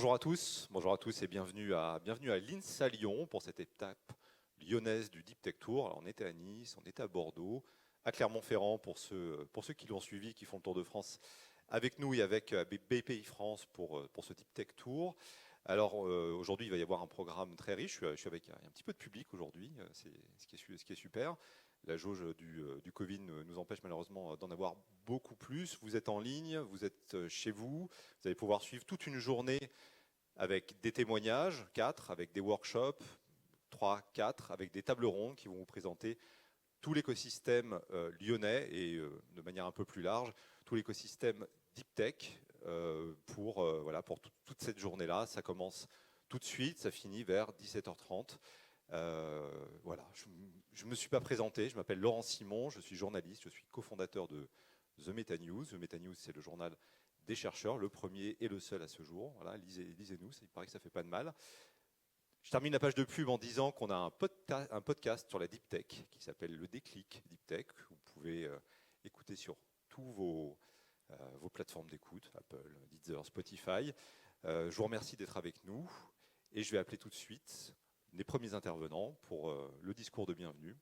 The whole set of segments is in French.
Bonjour à tous et bienvenue à l'INSA Lyon pour cette étape lyonnaise du Deep Tech Tour. Alors, on était à Nice, on était à Bordeaux, à Clermont-Ferrand pour ceux qui l'ont suivi, qui font le Tour de France avec nous et avec BPI France pour ce Deep Tech Tour. Alors aujourd'hui, il va y avoir un programme très riche. Je suis avec un petit peu de public aujourd'hui, c'est ce qui est super. La jauge du Covid nous empêche malheureusement d'en avoir beaucoup plus. Vous êtes en ligne, vous êtes chez vous. Vous allez pouvoir suivre toute une journée avec des témoignages, 4, avec des workshops, 3, 4, avec des tables rondes qui vont vous présenter tout l'écosystème lyonnais et de manière un peu plus large, tout l'écosystème Deep Tech pour toute cette journée-là. Ça commence tout de suite, ça finit vers 17h30. Je ne me suis pas présenté, je m'appelle Laurent Simon, je suis journaliste, je suis cofondateur de The Meta News. The Meta News, c'est le journal des chercheurs, le premier et le seul à ce jour. Voilà, lisez-nous, il paraît que ça ne fait pas de mal. Je termine la page de pub en disant qu'on a un podcast sur la Deep Tech qui s'appelle Le Déclic Deep Tech. Vous pouvez écouter sur tous vos plateformes d'écoute, Apple, Deezer, Spotify. Je vous remercie d'être avec nous et je vais appeler tout de suite les premiers intervenants pour le discours de bienvenue,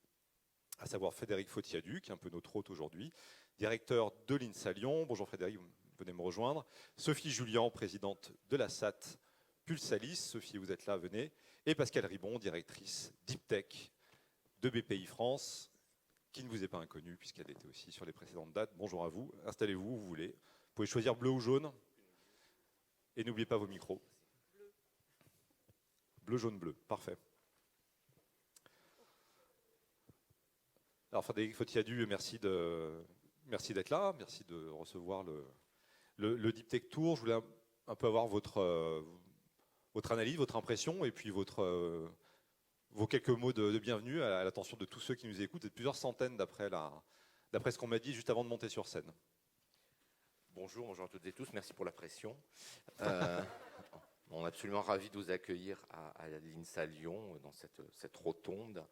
à savoir Frédéric Fotiadu, qui est un peu notre hôte aujourd'hui, directeur de l'INSA Lyon. Bonjour Frédéric, venez me rejoindre. Sophie Julien, présidente de la SAT Pulsalis. Sophie, vous êtes là, venez. Et Pascal Ribon, directrice Deep Tech de BPI France, qui ne vous est pas inconnue puisqu'elle était aussi sur les précédentes dates. Bonjour à vous, installez-vous où vous voulez. Vous pouvez choisir bleu ou jaune. Et n'oubliez pas vos micros. Bleu, jaune, bleu. Parfait. Alors Frédéric Fotiadu, merci d'être là, merci de recevoir le Deep Tech Tour. Je voulais un peu avoir votre analyse, votre impression et puis vos quelques mots de bienvenue à l'attention de tous ceux qui nous écoutent, et de plusieurs centaines d'après ce qu'on m'a dit juste avant de monter sur scène. Bonjour à toutes et tous, merci pour la pression. On est absolument ravis de vous accueillir à l'INSA Lyon, dans cette rotonde.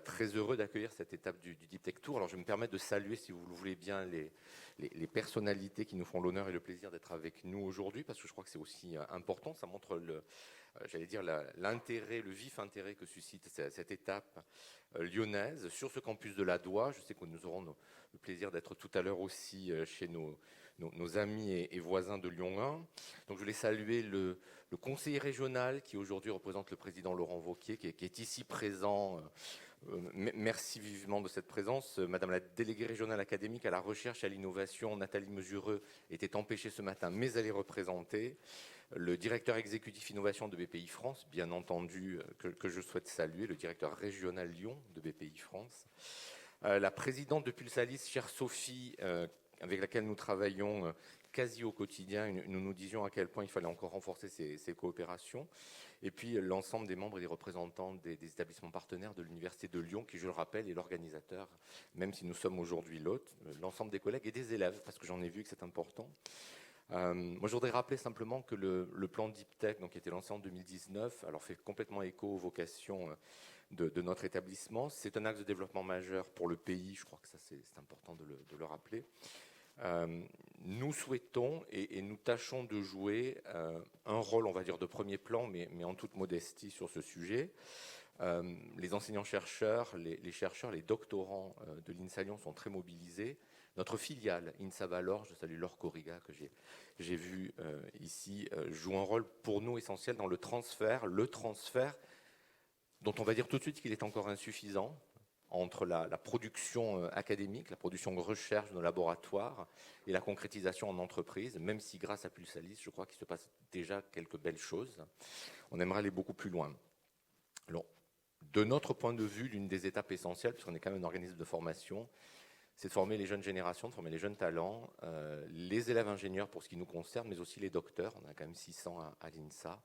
Très heureux d'accueillir cette étape du Deep Tech Tour. Alors je me permets de saluer, si vous le voulez bien, les personnalités qui nous font l'honneur et le plaisir d'être avec nous aujourd'hui, parce que je crois que c'est aussi important. Ça montre l'intérêt, le vif intérêt que suscite cette étape lyonnaise sur ce campus de la Doua. Je sais que nous aurons le plaisir d'être tout à l'heure aussi chez nos amis et voisins de Lyon 1. Donc je voulais saluer le conseiller régional qui aujourd'hui représente le président Laurent Wauquiez, qui est ici présent. Merci vivement de cette présence. Madame la déléguée régionale académique à la recherche et à l'innovation, Nathalie Mesureux, était empêchée ce matin, mais elle est représentée. Le directeur exécutif innovation de BPI France, bien entendu, que je souhaite saluer, le directeur régional Lyon de BPI France. La présidente de Pulsalis, chère Sophie, avec laquelle nous travaillons quasi au quotidien, nous disions à quel point il fallait encore renforcer ces coopérations. Et puis l'ensemble des membres et des représentants des établissements partenaires de l'Université de Lyon, qui, je le rappelle, est l'organisateur, même si nous sommes aujourd'hui l'hôte, l'ensemble des collègues et des élèves, parce que j'en ai vu que c'est important. Moi, je voudrais rappeler simplement que le plan Deep Tech, donc, qui a été lancé en 2019, alors fait complètement écho aux vocations de notre établissement. C'est un axe de développement majeur pour le pays, je crois que ça c'est important de le rappeler. Nous souhaitons et nous tâchons de jouer un rôle, on va dire, de premier plan, mais en toute modestie sur ce sujet. Les enseignants-chercheurs, les chercheurs, les doctorants de l'INSA Lyon sont très mobilisés. Notre filiale, INSA Valor, je salue Laure Corriga, que j'ai vu ici, joue un rôle pour nous essentiel dans le transfert dont on va dire tout de suite qu'il est encore insuffisant entre la production académique, la production de recherche de nos laboratoires et la concrétisation en entreprise, même si grâce à Pulsalis, je crois qu'il se passe déjà quelques belles choses. On aimerait aller beaucoup plus loin. Alors, de notre point de vue, l'une des étapes essentielles, puisqu'on est quand même un organisme de formation, c'est de former les jeunes générations, de former les jeunes talents, les élèves ingénieurs pour ce qui nous concerne, mais aussi les docteurs. On a quand même 600 à l'INSA,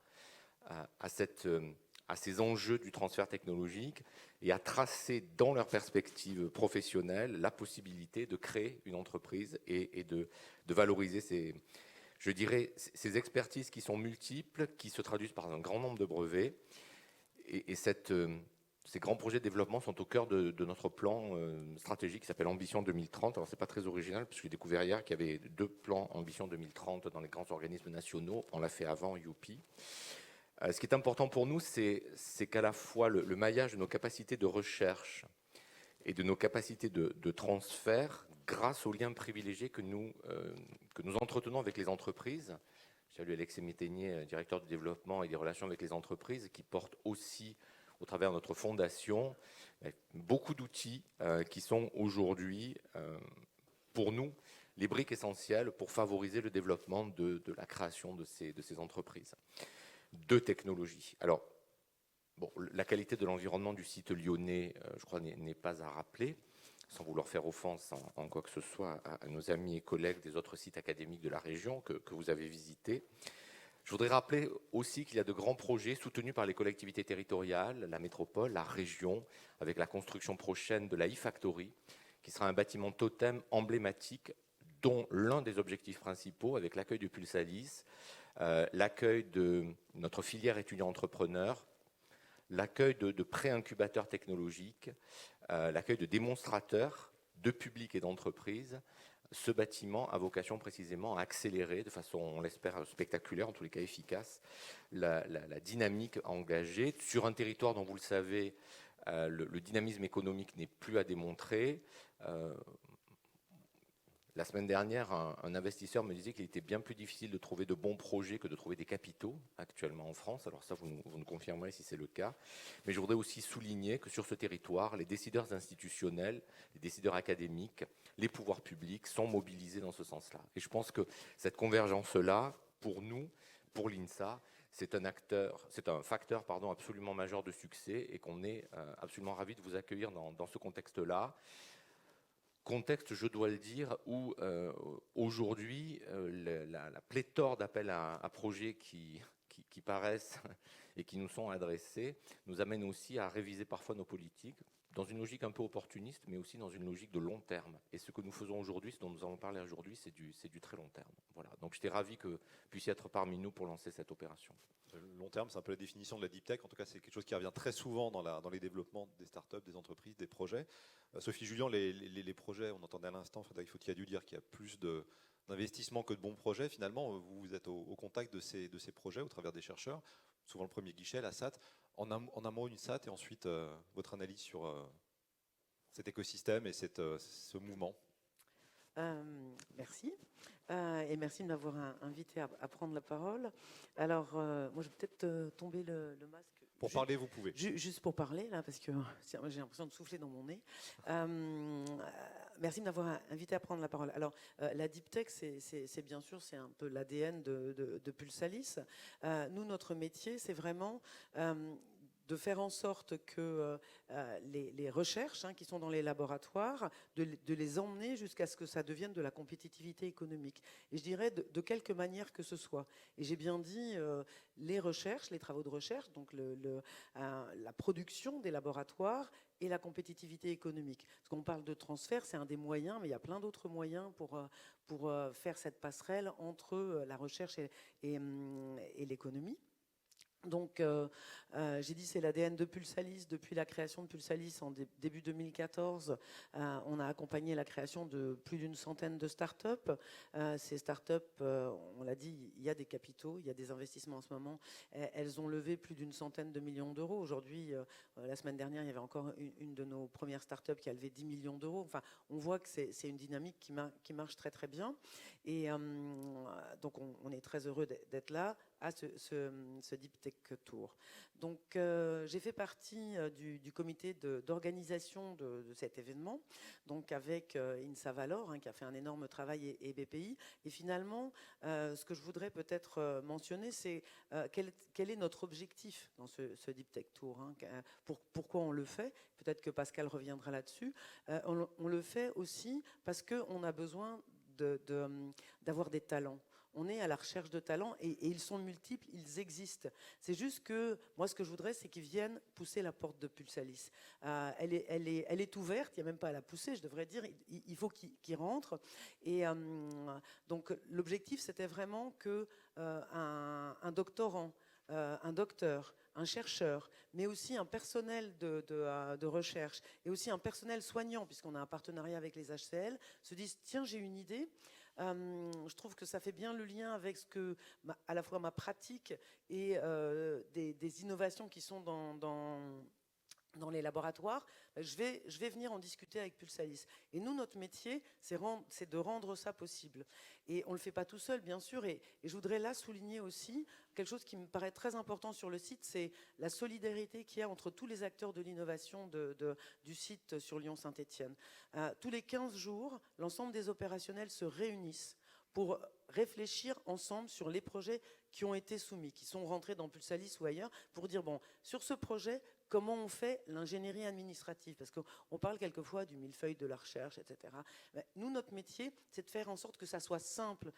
à ces enjeux du transfert technologique et à tracer dans leur perspective professionnelle la possibilité de créer une entreprise et de valoriser ces expertises qui sont multiples, qui se traduisent par un grand nombre de brevets. Et cette ces grands projets de développement sont au cœur de notre plan stratégique qui s'appelle Ambition 2030. Alors, ce n'est pas très original, parce que j'ai découvert hier qu'il y avait 2 plans Ambition 2030 dans les grands organismes nationaux. On l'a fait avant, youpi. Ce qui est important pour nous, c'est qu'à la fois le maillage de nos capacités de recherche et de nos capacités de transfert, grâce aux liens privilégiés que nous entretenons avec les entreprises. Je salue Alexis Métainier, directeur du développement et des relations avec les entreprises, qui porte aussi, au travers de notre fondation, beaucoup d'outils qui sont aujourd'hui, pour nous, les briques essentielles pour favoriser le développement de la création de ces entreprises. 2 technologies. Alors, bon, la qualité de l'environnement du site lyonnais, je crois, n'est pas à rappeler, sans vouloir faire offense en quoi que ce soit à nos amis et collègues des autres sites académiques de la région que vous avez visités. Je voudrais rappeler aussi qu'il y a de grands projets soutenus par les collectivités territoriales, la métropole, la région, avec la construction prochaine de la e-Factory, qui sera un bâtiment totem emblématique, dont l'un des objectifs principaux, avec l'accueil du Pulsalis, l'accueil de notre filière étudiant-entrepreneur, l'accueil de pré-incubateurs technologiques, l'accueil de démonstrateurs de public et d'entreprises. Ce bâtiment a vocation précisément à accélérer de façon, on l'espère, spectaculaire, en tous les cas efficace, la dynamique engagée sur un territoire dont, vous le savez, le dynamisme économique n'est plus à démontrer. La semaine dernière, un investisseur me disait qu'il était bien plus difficile de trouver de bons projets que de trouver des capitaux actuellement en France. Alors ça, vous nous confirmerez si c'est le cas. Mais je voudrais aussi souligner que sur ce territoire, les décideurs institutionnels, les décideurs académiques, les pouvoirs publics sont mobilisés dans ce sens-là. Et je pense que cette convergence-là, pour nous, pour l'INSA, c'est un facteur absolument majeur de succès et qu'on est absolument ravis de vous accueillir dans ce contexte-là. Contexte, je dois le dire, où aujourd'hui, la pléthore d'appels à projets qui paraissent et qui nous sont adressés nous amène aussi à réviser parfois nos politiques dans une logique un peu opportuniste, mais aussi dans une logique de long terme. Et ce que nous faisons aujourd'hui, ce dont nous allons parler aujourd'hui, c'est du très long terme. Voilà. Donc j'étais ravi que vous puissiez être parmi nous pour lancer cette opération. Le long terme, c'est un peu la définition de la deep tech. En tout cas, c'est quelque chose qui revient très souvent dans les développements des startups, des entreprises, des projets. Sophie Julian, les projets, on entendait à l'instant, Frédéric Fautier a dû dire qu'il y a plus d'investissement que de bons projets. Finalement, vous êtes au contact de ces projets au travers des chercheurs. Souvent le premier guichet, la SAT. En un mot, une SAT, et ensuite votre analyse sur cet écosystème et ce mouvement. Merci. Et merci de m'avoir invité à prendre la parole. Alors, moi, je vais peut-être tomber le masque. Pour parler, vous pouvez. Juste pour parler, là, parce que j'ai l'impression de souffler dans mon nez. Merci de m'avoir invité à prendre la parole. Alors, la deep tech, c'est bien sûr, c'est un peu l'ADN de Pulsalis. Nous, notre métier, c'est vraiment de faire en sorte que les recherches qui sont dans les laboratoires, de les emmener jusqu'à ce que ça devienne de la compétitivité économique. Et je dirais de quelque manière que ce soit. Et j'ai bien dit les recherches, les travaux de recherche, donc la production des laboratoires et la compétitivité économique. Parce qu'on parle de transfert, c'est un des moyens, mais il y a plein d'autres moyens pour faire cette passerelle entre la recherche et l'économie. Donc, j'ai dit c'est l'ADN de Pulsalis. Depuis la création de Pulsalis en début 2014, on a accompagné la création de plus d'une centaine de startups. Ces startups, on l'a dit, il y a des capitaux, il y a des investissements en ce moment. Elles ont levé plus d'une centaine de millions d'euros. Aujourd'hui, la semaine dernière, il y avait encore une de nos premières startups qui a levé 10 millions d'euros. Enfin, on voit que c'est une dynamique qui marche très très bien. Et donc, on est très heureux d'être là à ce Deep Tech Tour. Donc, j'ai fait partie du comité d'organisation de cet événement, donc avec INSA Valor, qui a fait un énorme travail, et BPI. Et finalement, ce que je voudrais peut-être mentionner, c'est quel est notre objectif dans ce Deep Tech Tour. Pourquoi on le fait? Peut-être que Pascal reviendra là-dessus. On le fait aussi parce qu'on a besoin d'avoir des talents. On est à la recherche de talents et ils sont multiples, ils existent. C'est juste que moi, ce que je voudrais, c'est qu'ils viennent pousser la porte de Pulsalis. Elle est ouverte, il n'y a même pas à la pousser, je devrais dire. Il faut qu'ils rentrent. Et donc, l'objectif, c'était vraiment que un doctorant, un docteur, un chercheur, mais aussi un personnel de recherche et aussi un personnel soignant, puisqu'on a un partenariat avec les HCL, se disent tiens, j'ai une idée. Je trouve que ça fait bien le lien avec ce que, à la fois ma pratique et des innovations qui sont dans les laboratoires, je vais venir en discuter avec Pulsalis. Et nous, notre métier, c'est de rendre ça possible. Et on ne le fait pas tout seul, bien sûr. Et je voudrais là souligner aussi quelque chose qui me paraît très important sur le site, c'est la solidarité qu'il y a entre tous les acteurs de l'innovation du site sur Lyon-Saint-Étienne. Tous les 15 jours, l'ensemble des opérationnels se réunissent pour réfléchir ensemble sur les projets qui ont été soumis, qui sont rentrés dans Pulsalis ou ailleurs, pour dire, bon, sur ce projet, comment on fait l'ingénierie administrative? Parce qu'on parle quelquefois du millefeuille de la recherche, etc. Mais nous, notre métier, c'est de faire en sorte que ça soit simple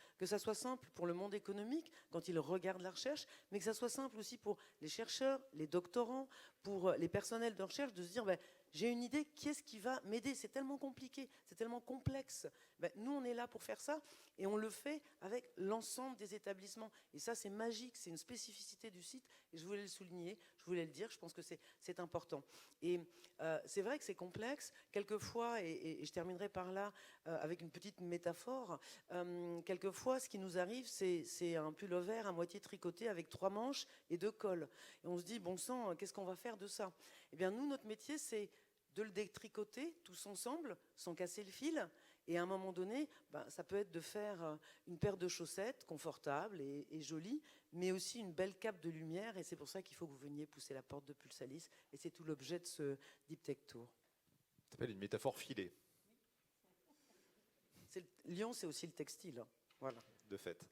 pour le monde économique, quand il regarde la recherche, mais que ça soit simple aussi pour les chercheurs, les doctorants, pour les personnels de recherche, de se dire, ben, j'ai une idée, qui est-ce qui va m'aider? C'est tellement compliqué, c'est tellement complexe. Ben, nous, on est là pour faire ça, et on le fait avec l'ensemble des établissements. Et ça, c'est magique, c'est une spécificité du site, et je voulais le souligner, je voulais le dire, je pense que c'est important. Et c'est vrai que c'est complexe, quelquefois, et je terminerai par là avec une petite métaphore, quelquefois, ce qui nous arrive, c'est un pullover à moitié tricoté avec 3 manches et 2 cols. Et on se dit, bon sang, qu'est-ce qu'on va faire de ça? Eh bien, nous, notre métier, c'est de le détricoter tous ensemble, sans casser le fil. Et à un moment donné, ça peut être de faire une paire de chaussettes confortables et jolies, mais aussi une belle cape de lumière. Et c'est pour ça qu'il faut que vous veniez pousser la porte de Pulsalis. Et c'est tout l'objet de ce Deep Tech Tour. Ça s'appelle une métaphore filée. Lyon, c'est aussi le textile. Voilà. De fait.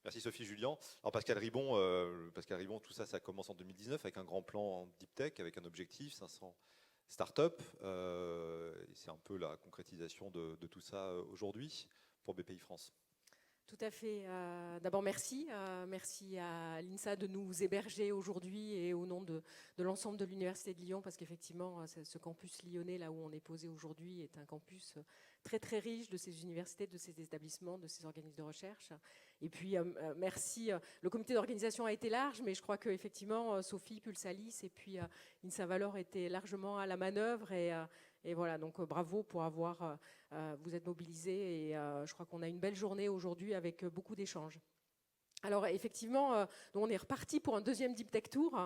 Merci Sophie Julien. Alors Pascal Ribon, tout ça, ça commence en 2019 avec un grand plan Deep Tech, avec un objectif 500 start-up. C'est un peu la concrétisation de tout ça aujourd'hui pour BPI France. Tout à fait. D'abord, merci. Merci à l'INSA de nous héberger aujourd'hui et au nom de l'ensemble de l'Université de Lyon, parce qu'effectivement, ce campus lyonnais, là où on est posé aujourd'hui, est un campus très, très riche de ces universités, de ces établissements, de ces organismes de recherche. Et puis, merci. Le comité d'organisation a été large, mais je crois qu'effectivement, Sophie, Pulsalis et puis INSA Valor étaient largement à la manœuvre. Et voilà, donc bravo pour avoir, vous êtes mobilisés et je crois qu'on a une belle journée aujourd'hui avec beaucoup d'échanges. Alors effectivement, on est reparti pour un deuxième Deep Tech Tour.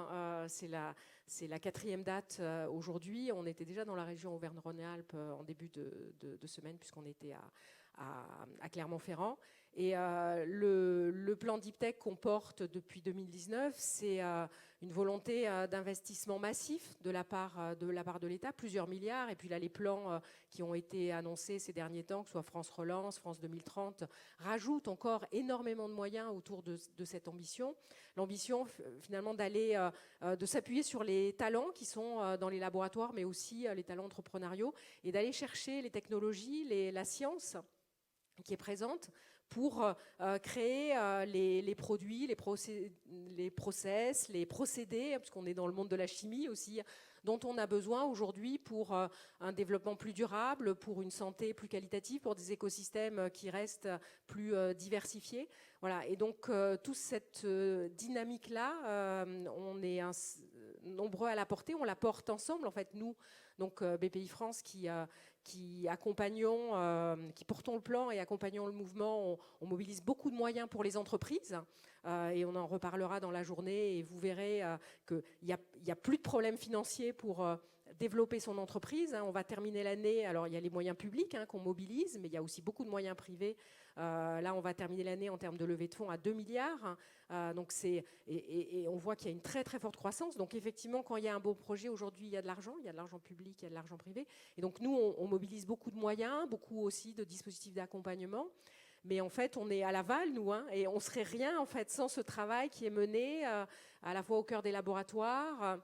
C'est la 4e date aujourd'hui. On était déjà dans la région Auvergne-Rhône-Alpes en début de semaine puisqu'on était à Clermont-Ferrand. Et le plan Deep Tech qu'on porte depuis 2019, c'est une volonté d'investissement massif de la part de l'État, plusieurs milliards. Et puis là, les plans qui ont été annoncés ces derniers temps, que ce soit France Relance, France 2030, rajoutent encore énormément de moyens autour de cette ambition. L'ambition, finalement, de s'appuyer sur les talents qui sont dans les laboratoires, mais aussi les talents entrepreneuriaux, et d'aller chercher les technologies, la science qui est présente, pour créer les produits, les process, les procédés, puisqu'on est dans le monde de la chimie aussi, dont on a besoin aujourd'hui pour un développement plus durable, pour une santé plus qualitative, pour des écosystèmes qui restent plus diversifiés. Voilà. Et donc, toute cette dynamique-là, on est nombreux à la porter, on la porte ensemble, en fait, nous, donc BPI France, qui accompagnons, qui portons le plan et accompagnons le mouvement, on mobilise beaucoup de moyens pour les entreprises et on en reparlera dans la journée et vous verrez qu'il n'y a plus de problèmes financiers pour développer son entreprise. On va terminer l'année, alors il y a les moyens publics qu'on mobilise, mais il y a aussi beaucoup de moyens privés. Là, on va terminer l'année en termes de levée de fonds à 2 milliards. Donc et on voit qu'il y a une très très forte croissance. Donc effectivement, quand il y a un beau projet, aujourd'hui, il y a de l'argent public, il y a de l'argent privé. Et donc nous, on mobilise beaucoup de moyens, beaucoup aussi de dispositifs d'accompagnement. Mais en fait, on est à l'aval, nous, et on ne serait rien en fait sans ce travail qui est mené à la fois au cœur des laboratoires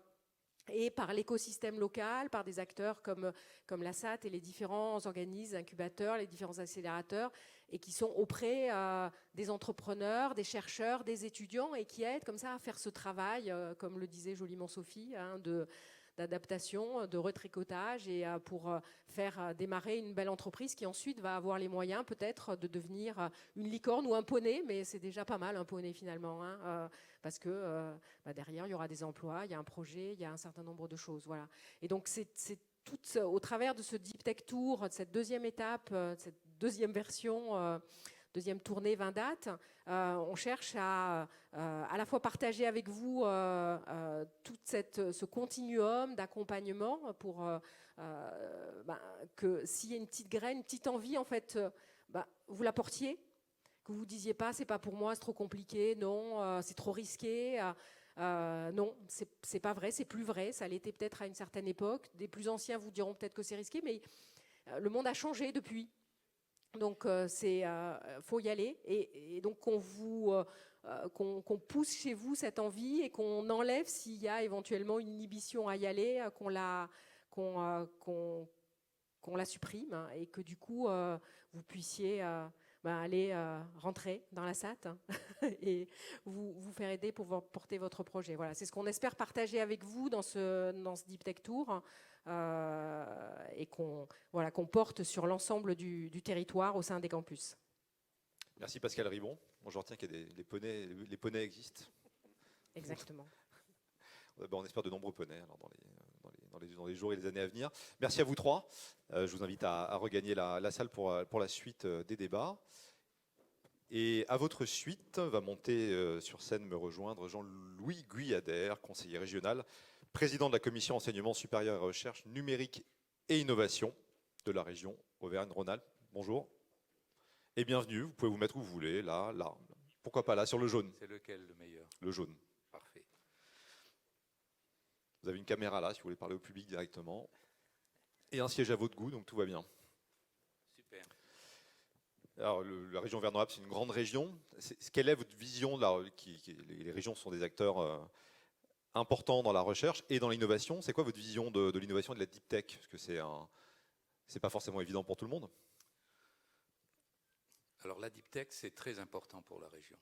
et par l'écosystème local, par des acteurs comme la SAT et les différents organismes, incubateurs, les différents accélérateurs, et qui sont auprès des entrepreneurs, des chercheurs, des étudiants, et qui aident comme ça à faire ce travail, comme le disait joliment Sophie, d'adaptation, de retricotage et pour faire démarrer une belle entreprise qui ensuite va avoir les moyens peut-être de devenir une licorne ou un poney, mais c'est déjà pas mal un poney finalement, hein, parce que derrière il y aura des emplois, il y a un projet, il y a un certain nombre de choses. Voilà. Et donc c'est tout au travers de ce Deep Tech Tour, de cette deuxième étape, cette deuxième version, deuxième tournée 20 dates, on cherche à la fois partager avec vous tout ce continuum d'accompagnement pour que s'il y a une petite graine, une petite envie, en fait, vous la portiez, que vous ne disiez pas c'est pas pour moi, c'est trop compliqué, non, c'est trop risqué. Non, c'est pas vrai, c'est plus vrai. Ça l'était peut-être à une certaine époque. Des plus anciens vous diront peut-être que c'est risqué, mais le monde a changé depuis. Donc, faut y aller. Et donc, qu'on pousse chez vous cette envie et qu'on enlève s'il y a éventuellement une inhibition à y aller, qu'on la supprime, hein, et que du coup, vous puissiez aller rentrer dans la SAT et vous faire aider pour porter votre projet. Voilà, c'est ce qu'on espère partager avec vous dans ce Deep Tech Tour, et qu'on porte sur l'ensemble du territoire au sein des campus. Merci Pascal Ribon. Bon, je retiens que les poneys existent. Exactement. On espère de nombreux poneys alors, dans les jours et les années à venir. Merci à vous trois. Je vous invite à regagner la salle pour la suite des débats. Et à votre suite, va monter sur scène me rejoindre Jean-Louis Guyader, conseiller régional, président de la commission enseignement supérieur et recherche numérique et innovation de la région Auvergne-Rhône-Alpes. Bonjour et bienvenue. Vous pouvez vous mettre où vous voulez, là. Pourquoi pas là, sur le jaune. C'est lequel le meilleur? Le jaune. Parfait. Vous avez une caméra là, si vous voulez parler au public directement. Et un siège à votre goût, donc tout va bien. Super. Alors, la région Auvergne-Rhône-Alpes, c'est une grande région. Quelle est votre vision là, les régions sont des acteurs importants dans la recherche et dans l'innovation. C'est quoi votre vision de l'innovation et de la deep tech? Parce que c'est pas forcément évident pour tout le monde. Alors la deep tech, c'est très important pour la région.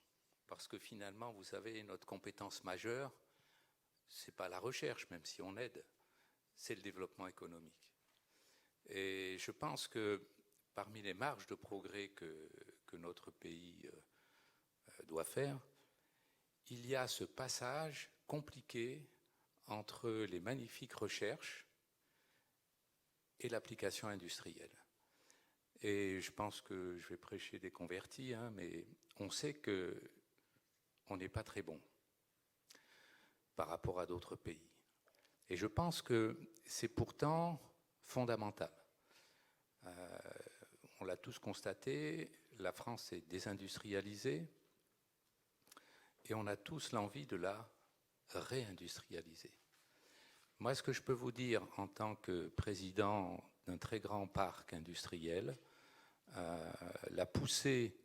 Parce que finalement, vous savez, notre compétence majeure, c'est pas la recherche, même si on aide, c'est le développement économique. Et je pense que parmi les marges de progrès que notre pays doit faire, il y a ce passage compliqué entre les magnifiques recherches et l'application industrielle. Et je pense que je vais prêcher des convertis, hein, mais on sait qu'on n'est pas très bon par rapport à d'autres pays. Et je pense que c'est pourtant fondamental. On l'a tous constaté, la France est désindustrialisée et on a tous l'envie de la réindustrialiser. Moi, ce que je peux vous dire en tant que président d'un très grand parc industriel, la poussée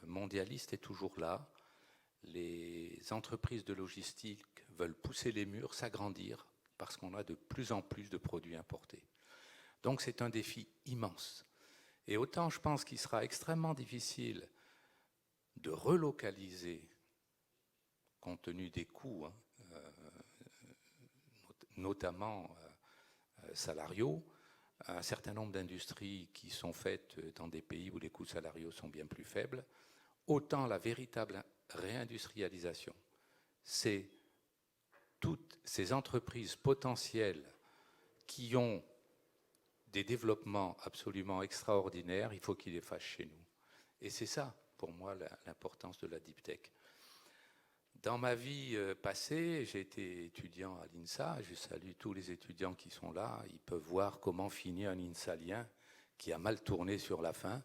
mondialiste est toujours là. Les entreprises de logistique veulent pousser les murs, s'agrandir, parce qu'on a de plus en plus de produits importés. Donc c'est un défi immense. Et autant je pense qu'il sera extrêmement difficile de relocaliser, compte tenu des coûts, notamment salariaux, un certain nombre d'industries qui sont faites dans des pays où les coûts salariaux sont bien plus faibles, autant la véritable réindustrialisation, c'est toutes ces entreprises potentielles qui ont des développements absolument extraordinaires, il faut qu'ils les fassent chez nous. Et c'est ça, pour moi, l'importance de la deep tech. Dans ma vie passée, j'ai été étudiant à l'INSA. Je salue tous les étudiants qui sont là. Ils peuvent voir comment finit un INSAlien qui a mal tourné sur la fin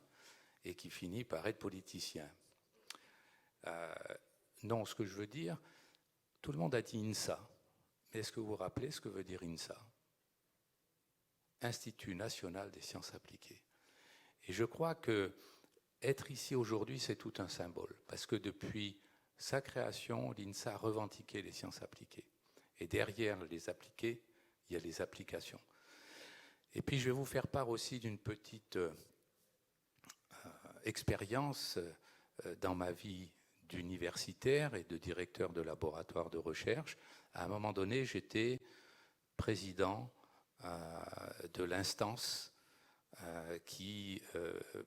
et qui finit par être politicien. Non, ce que je veux dire, tout le monde a dit INSA. Mais est-ce que vous vous rappelez ce que veut dire INSA? Institut national des sciences appliquées. Et je crois que être ici aujourd'hui, c'est tout un symbole. Parce que depuis sa création, l'INSA a revendiqué les sciences appliquées. Et derrière les appliquées, il y a les applications. Et puis je vais vous faire part aussi d'une petite expérience dans ma vie d'universitaire et de directeur de laboratoire de recherche. À un moment donné, j'étais président de l'instance qui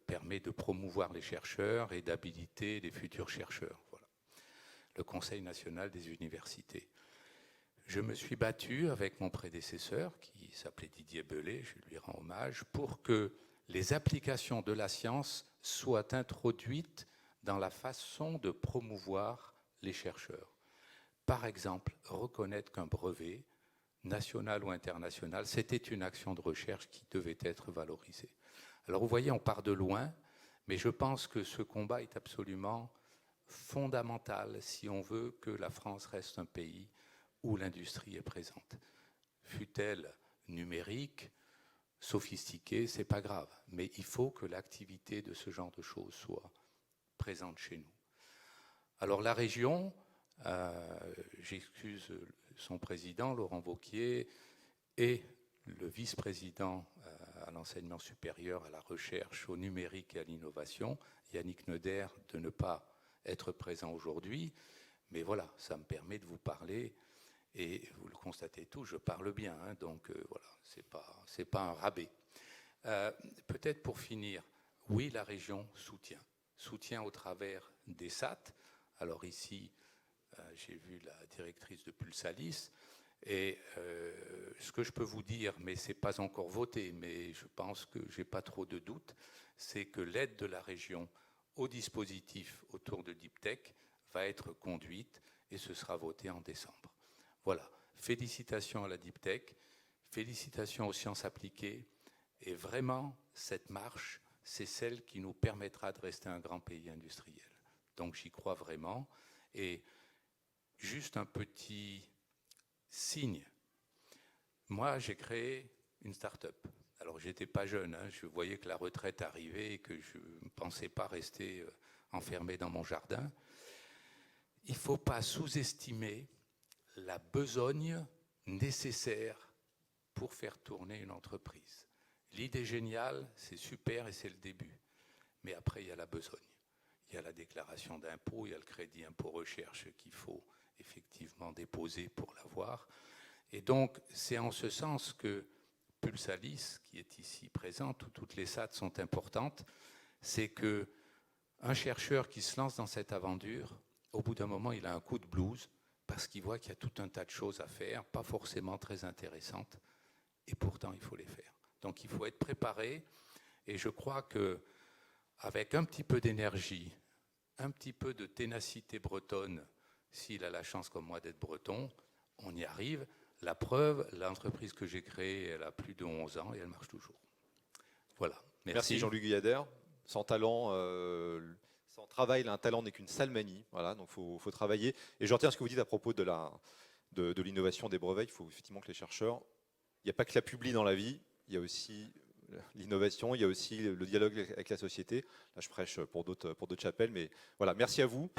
permet de promouvoir les chercheurs et d'habiliter les futurs chercheurs. Voilà. Le Conseil national des universités. Je me suis battu avec mon prédécesseur, qui s'appelait Didier Belay, je lui rends hommage, pour que les applications de la science soient introduites dans la façon de promouvoir les chercheurs. Par exemple, reconnaître qu'un brevet, national ou international, c'était une action de recherche qui devait être valorisée. Alors vous voyez, on part de loin, mais je pense que ce combat est absolument fondamental si on veut que la France reste un pays où l'industrie est présente. Fût-elle numérique, sophistiquée, c'est pas grave, mais il faut que l'activité de ce genre de choses soit présente chez nous. Alors la région, j'excuse son président, Laurent Wauquiez, et le vice-président à l'enseignement supérieur, à la recherche, au numérique et à l'innovation, Yannick Neuder, de ne pas être présent aujourd'hui. Mais voilà, ça me permet de vous parler, et vous le constatez tous, je parle bien, hein, donc voilà, c'est pas un rabais. Peut-être pour finir, oui, la région soutient au travers des SAT. Alors ici, j'ai vu la directrice de Pulsalis, et ce que je peux vous dire, mais ce n'est pas encore voté, mais je pense que je n'ai pas trop de doutes, c'est que l'aide de la région au dispositif autour de Deep Tech va être conduite et ce sera voté en décembre. Voilà, félicitations à la Deep Tech, félicitations aux sciences appliquées, et vraiment, cette marche, c'est celle qui nous permettra de rester un grand pays industriel. Donc j'y crois vraiment, et juste un petit signe. Moi, j'ai créé une start-up. Alors, j'étais pas jeune, hein, je voyais que la retraite arrivait et que je ne pensais pas rester enfermé dans mon jardin. Il ne faut pas sous-estimer la besogne nécessaire pour faire tourner une entreprise. L'idée géniale, c'est super et c'est le début. Mais après, il y a la besogne. Il y a la déclaration d'impôt, il y a le crédit impôt recherche qu'il faut effectivement déposer pour l'avoir. Et donc, c'est en ce sens que Pulsalis, qui est ici présente, où toutes les SAT sont importantes, c'est qu'un chercheur qui se lance dans cette aventure, au bout d'un moment, il a un coup de blues parce qu'il voit qu'il y a tout un tas de choses à faire, pas forcément très intéressantes, et pourtant, il faut les faire. Donc, il faut être préparé, et je crois qu'avec un petit peu d'énergie, un petit peu de ténacité bretonne, s'il a la chance comme moi d'être breton, on y arrive. La preuve, l'entreprise que j'ai créée, elle a plus de 11 ans et elle marche toujours. Voilà. Merci Jean-Luc Guyader. Sans talent, sans travail, un talent n'est qu'une sale manie. Voilà, donc faut travailler. Et je retiens ce que vous dites à propos de l'innovation des brevets. Il faut effectivement que les chercheurs, il n'y a pas que la publie dans la vie, il y a aussi l'innovation, il y a aussi le dialogue avec la société. Là, je prêche pour d'autres chapelles, mais voilà, merci à vous.